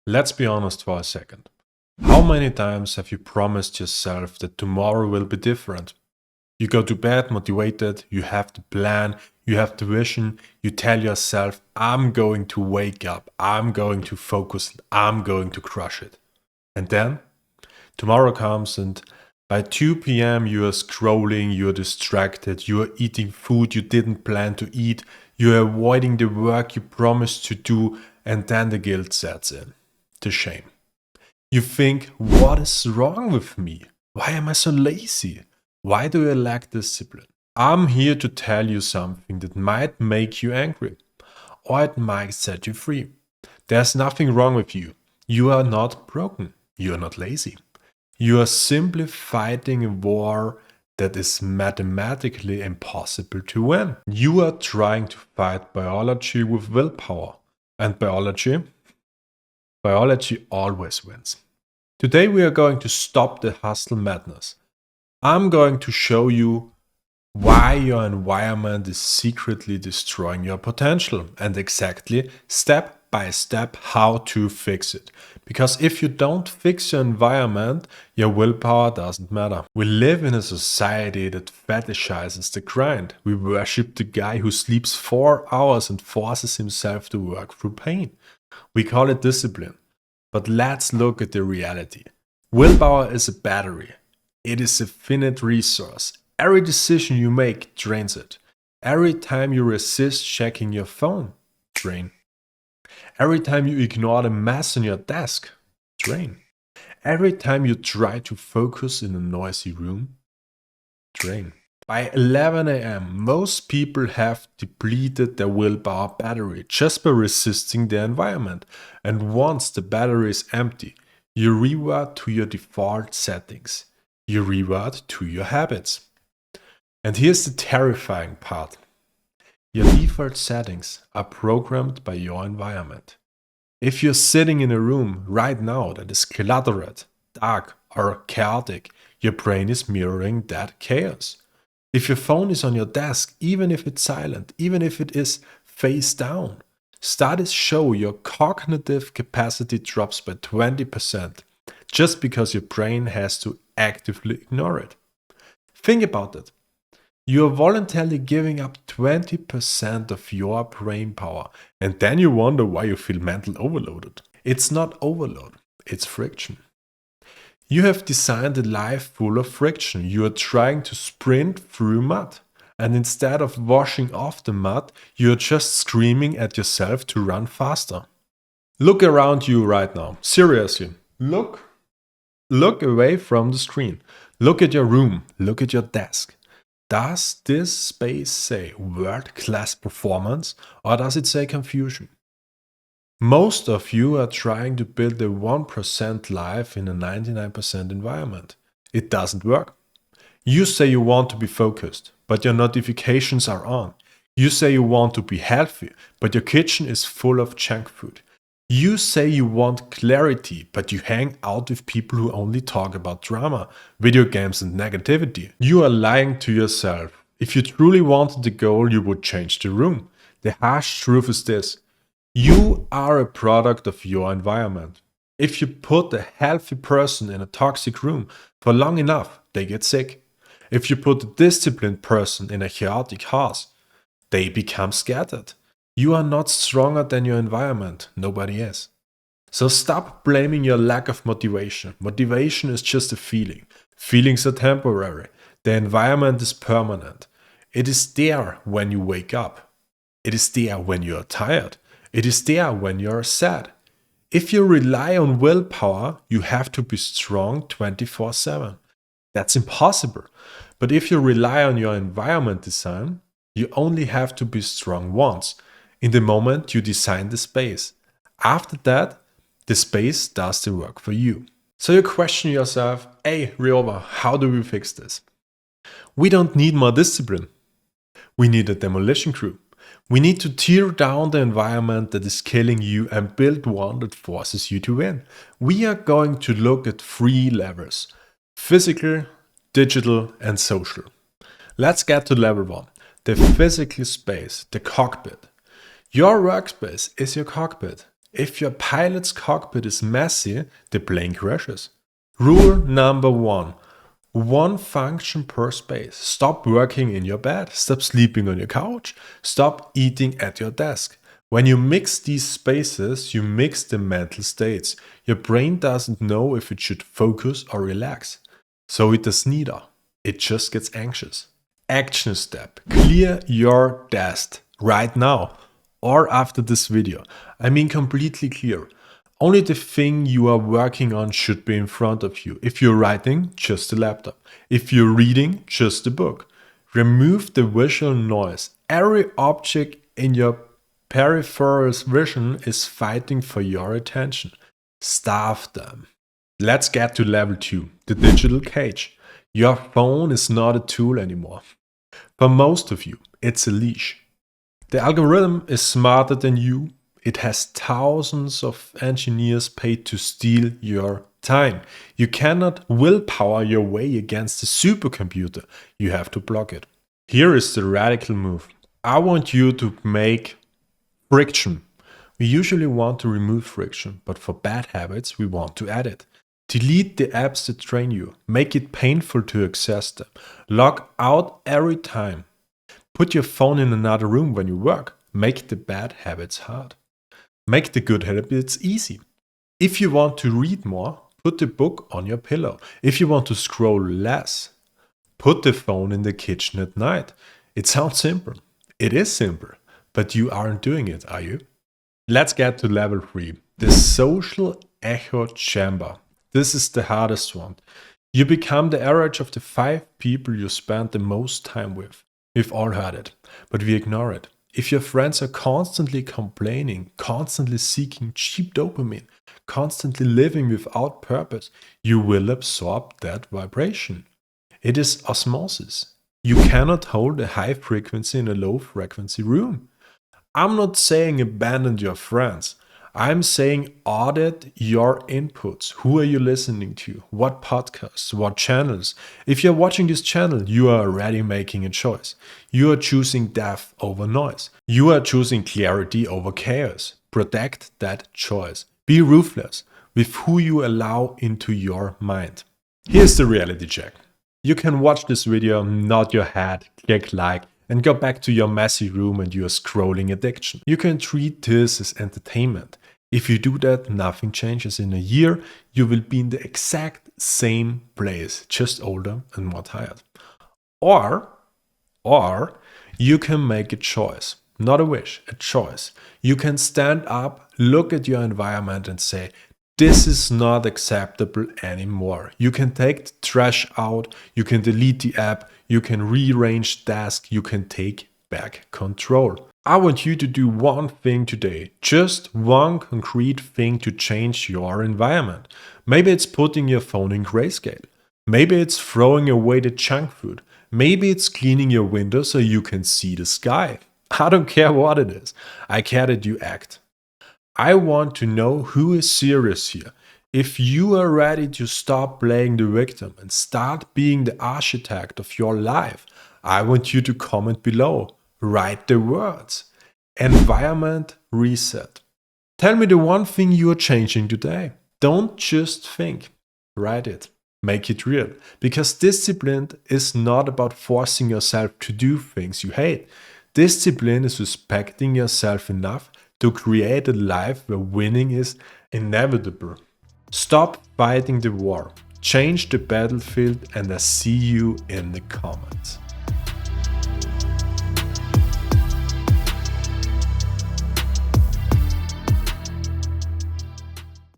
Let's be honest for a second. How many times have you promised yourself that tomorrow will be different? You go to bed motivated, you have the plan, you have the vision, you tell yourself, I'm going to wake up, I'm going to focus, I'm going to crush it. And then tomorrow comes and by 2 p.m. you are scrolling, you are distracted, you are eating food you didn't plan to eat, you are avoiding the work you promised to do, and then the guilt sets in. The shame. You think, what is wrong with me? Why am I so lazy? Why do I lack discipline? I'm here to tell you something that might make you angry, or it might set you free. There's nothing wrong with you. You are not broken. You are not lazy. You are simply fighting a war that is mathematically impossible to win. You are trying to fight biology with willpower, and biology always wins. Today we are going to stop the hustle madness. I'm going to show you why your environment is secretly destroying your potential and exactly step by step how to fix it. Because if you don't fix your environment, your willpower doesn't matter. We live in a society that fetishizes the grind. We worship the guy who sleeps 4 hours and forces himself to work through pain. We call it discipline. But let's look at the reality. Willpower is a battery. It is a finite resource. Every decision you make drains it. Every time you resist checking your phone, drain. Every time you ignore the mess on your desk, drain. Every time you try to focus in a noisy room, drain. By 11 a.m., most people have depleted their willpower battery just by resisting their environment. And once the battery is empty, you revert to your default settings. You revert to your habits. And here's the terrifying part. Your default settings are programmed by your environment. If you're sitting in a room right now that is cluttered, dark, or chaotic, your brain is mirroring that chaos. If your phone is on your desk, even if it's silent, even if it is face down, studies show your cognitive capacity drops by 20% just because your brain has to actively ignore it. Think about it. You are voluntarily giving up 20% of your brain power, and then you wonder why you feel mental overloaded. It's not overload, it's friction. You have designed a life full of friction. You are trying to sprint through mud. And instead of washing off the mud, you are just screaming at yourself to run faster. Look around you right now. Seriously. Look away from the screen. Look at your room. Look at your desk. Does this space say world-class performance, or does it say confusion? Most of you are trying to build a 1% life in a 99% environment. It doesn't work. You say you want to be focused, but your notifications are on. You say you want to be healthy, but your kitchen is full of junk food. You say you want clarity, but you hang out with people who only talk about drama, video games, and negativity. You are lying to yourself. If you truly wanted the goal, you would change the room. The harsh truth is this. You are a product of your environment. If you put a healthy person in a toxic room for long enough, they get sick. If you put a disciplined person in a chaotic house, they become scattered. You are not stronger than your environment. Nobody is. So stop blaming your lack of motivation. Motivation is just a feeling. Feelings are temporary. The environment is permanent. It is there when you wake up. It is there when you are tired. It is there when you are sad. If you rely on willpower, you have to be strong 24/7. That's impossible. But if you rely on your environment design, you only have to be strong once, in the moment you design the space. After that, the space does the work for you. So you question yourself, hey, Ryoba, how do we fix this? We don't need more discipline. We need a demolition crew. We need to tear down the environment that is killing you and build one that forces you to win. We are going to look at 3 levels: physical, digital, and social. Let's get to level 1, the physical space, the cockpit. Your workspace is your cockpit. If your pilot's cockpit is messy, the plane crashes. Rule number 1. One function per space. Stop working in your bed. Stop sleeping on your couch. Stop eating at your desk. When you mix these spaces, you mix the mental states. Your brain doesn't know if it should focus or relax. So it does neither. It just gets anxious. Action step. Clear your desk right now or after this video. I mean completely clear. Only the thing you are working on should be in front of you. If you're writing, just the laptop. If you're reading, just the book. Remove the visual noise. Every object in your peripheral vision is fighting for your attention. Starve them. Let's get to level 2, the digital cage. Your phone is not a tool anymore. For most of you, it's a leash. The algorithm is smarter than you. It has thousands of engineers paid to steal your time. You cannot willpower your way against a supercomputer. You have to block it. Here is the radical move. I want you to make friction. We usually want to remove friction, but for bad habits, we want to add it. Delete the apps that drain you. Make it painful to access them. Log out every time. Put your phone in another room when you work. Make the bad habits hard. Make the good habits easy. If you want to read more, put the book on your pillow. If you want to scroll less, put the phone in the kitchen at night. It sounds simple. It is simple, but you aren't doing it, are you? Let's get to level 3, the social echo chamber. This is the hardest one. You become the average of the 5 people you spend the most time with. We've all heard it, but we ignore it. If your friends are constantly complaining, constantly seeking cheap dopamine, constantly living without purpose, you will absorb that vibration. It is osmosis. You cannot hold a high frequency in a low frequency room. I'm not saying abandon your friends. I'm saying audit your inputs. Who are you listening to? What podcasts? What channels? If you're watching this channel, you are already making a choice. You are choosing depth over noise. You are choosing clarity over chaos. Protect that choice. Be ruthless with who you allow into your mind. Here's the reality check. You can watch this video, nod your head, click like, and go back to your messy room and your scrolling addiction. You can treat this as entertainment. If you do that, nothing changes. In a year, you will be in the exact same place, just older and more tired. Or you can make a choice, not a wish, a choice. You can stand up, look at your environment and say, this is not acceptable anymore. You can take the trash out, you can delete the app, you can rearrange tasks, you can take back control. I want you to do one thing today, just one concrete thing to change your environment. Maybe it's putting your phone in grayscale. Maybe it's throwing away the junk food. Maybe it's cleaning your window so you can see the sky. I don't care what it is. I care that you act. I want to know who is serious here. If you are ready to stop playing the victim and start being the architect of your life, I want you to comment below. Write the words. Environment reset. Tell me the one thing you are changing today. Don't just think. Write it. Make it real. Because discipline is not about forcing yourself to do things you hate. Discipline is respecting yourself enough to create a life where winning is inevitable. Stop fighting the war. Change the battlefield, and I see you in the comments.